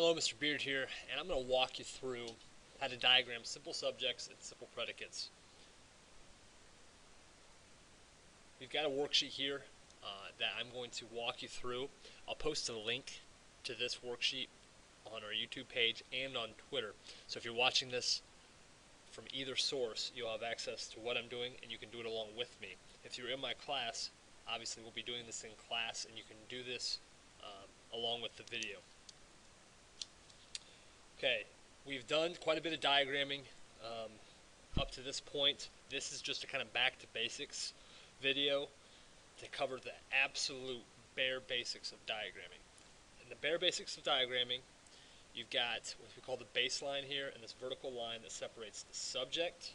Hello, Mr. Beard here, and I'm going to walk you through how to diagram simple subjects and simple predicates. We've got a worksheet here that I'm going to walk you through. I'll post a link to this worksheet on our YouTube page and on Twitter. So if you're watching this from either source, you'll have access to what I'm doing and you can do it along with me. If you're in my class, obviously we'll be doing this in class and you can do this along with the video. Okay, we've done quite a bit of diagramming up to this point. This is just a kind of back to basics video to cover the absolute bare basics of diagramming. In the bare basics of diagramming, you've got what we call the baseline here and this vertical line that separates the subject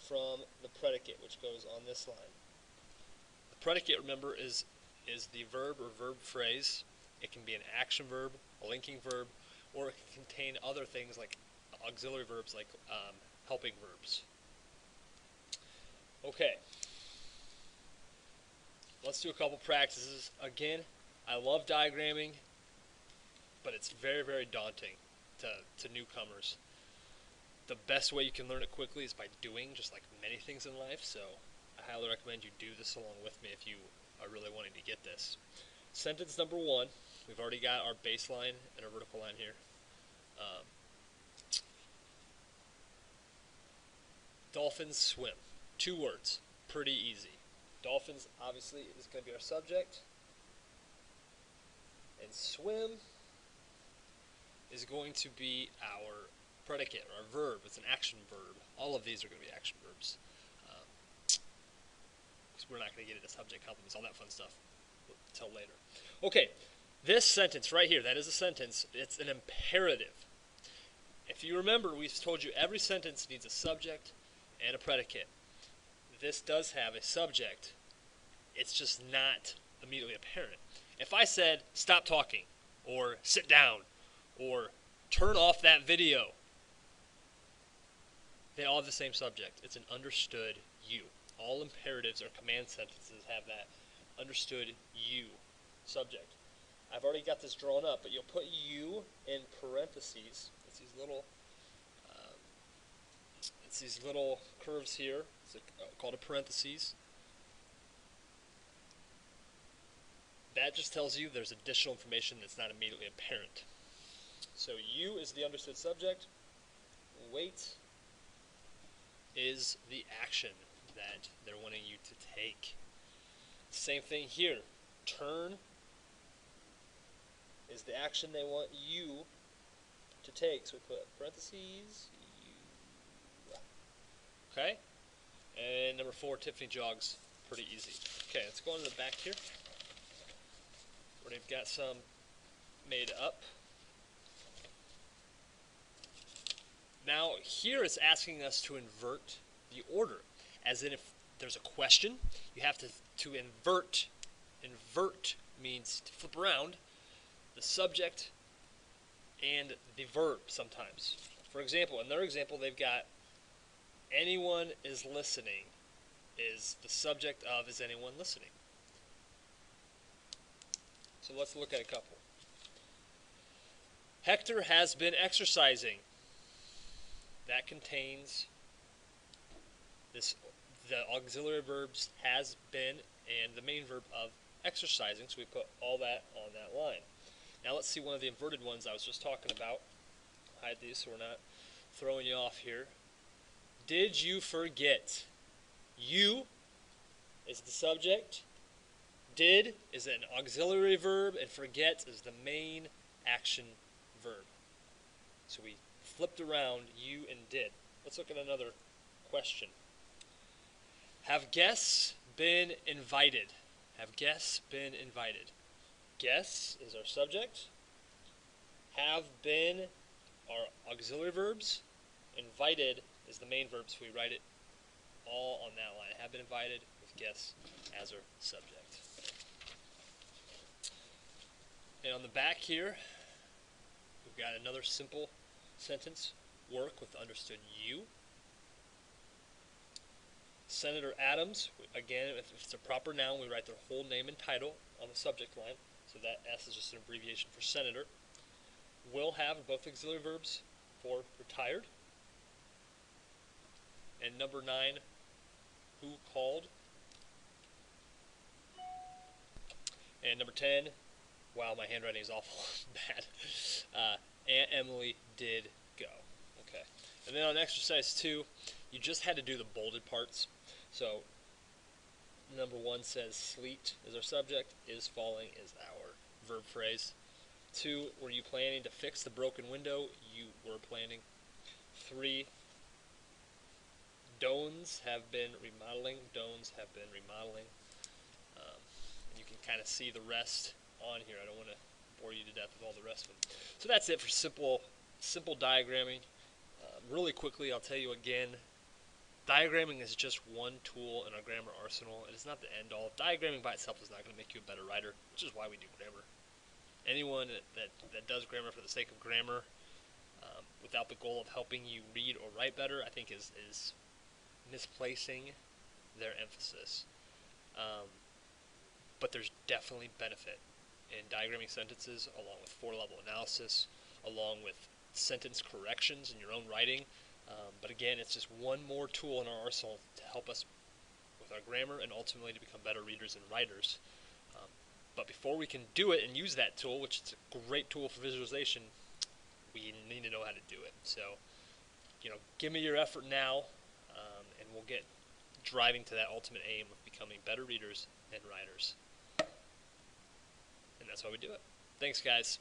from the predicate, which goes on this line. The predicate, remember, is the verb or verb phrase. It can be an action verb, a linking verb, or it can contain other things like auxiliary verbs, like helping verbs. Okay, let's do a couple practices. Again, I love diagramming, but it's very, very daunting to newcomers. The best way you can learn it quickly is by doing, just like many things in life, so I highly recommend you do this along with me if you are really wanting to get this. Sentence number one, we've already got our baseline and our vertical line here. Dolphins swim. 2 words. Pretty easy. Dolphins obviously is going to be our subject. And swim is going to be our predicate or our verb. It's an action verb. All of these are going to be action verbs. Because we're not going to get into subject complements, all that fun stuff until later. Okay, this sentence right here, that is a sentence. It's an imperative. If you remember, we've told you every sentence needs a subject and a predicate. This does have a subject. It's just not immediately apparent. If I said, stop talking, or sit down, or turn off that video, they all have the same subject. It's an understood you. All imperatives or command sentences have that understood you subject. I've already got this drawn up, but you'll put you in parentheses. It's these little curves here. It's called a parentheses. That just tells you there's additional information that's not immediately apparent. So you is the understood subject. Wait is the action that they're wanting you to take. Same thing here. Turn is the action they want you to take. So we put parentheses, you. Okay? And number 4, Tiffany jogs. Pretty easy. Okay, let's go on to the back here, where they've got some made up. Now, here it's asking us to invert the order. As in, if there's a question, you have to invert. Invert means to flip around the subject and the verb sometimes. For example, in their example, they've got anyone is listening is the subject of is anyone listening. So let's look at a couple. Hector has been exercising. That contains the auxiliary verbs has been and the main verb of exercising, so we put all that on that line. Now let's see one of the inverted ones I was just talking about. Hide these so we're not throwing you off here. Did you forget? You is the subject. Did is an auxiliary verb, and forget is the main action verb. So we flipped around you and did. Let's look at another question. Have guests been invited? Have guests been invited? Guests is our subject. Have been our auxiliary verbs. Invited is the main verb, so we write it all on that line. Have been invited with guests as our subject. And on the back here, we've got another simple sentence. Work with understood you. Senator Adams, again, if it's a proper noun, we write their whole name and title on the subject line. So that S is just an abbreviation for senator. Will have both auxiliary verbs for retired. And number 9, who called. And number 10, wow, my handwriting is awful bad. Aunt Emily did go. Okay. And then on exercise 2, you just had to do the bolded parts. So number 1 says sleet is our subject, is falling is our verb phrase. 2, were you planning to fix the broken window? You were planning. 3, Dones have been remodeling. Dones have been remodeling. And you can kind of see the rest on here. I don't want to bore you to death with all the rest of them. So that's it for simple diagramming. Really quickly, I'll tell you again, diagramming is just one tool in our grammar arsenal. It is not the end-all. Diagramming by itself is not going to make you a better writer, which is why we do grammar. Anyone that does grammar for the sake of grammar, without the goal of helping you read or write better, I think is misplacing their emphasis. But there's definitely benefit in diagramming sentences, along with 4-level analysis, along with sentence corrections in your own writing. But again, it's just one more tool in our arsenal to help us with our grammar and ultimately to become better readers and writers. But before we can do it and use that tool, which is a great tool for visualization, we need to know how to do it. So, give me your effort now, and we'll get driving to that ultimate aim of becoming better readers and writers. And that's why we do it. Thanks, guys.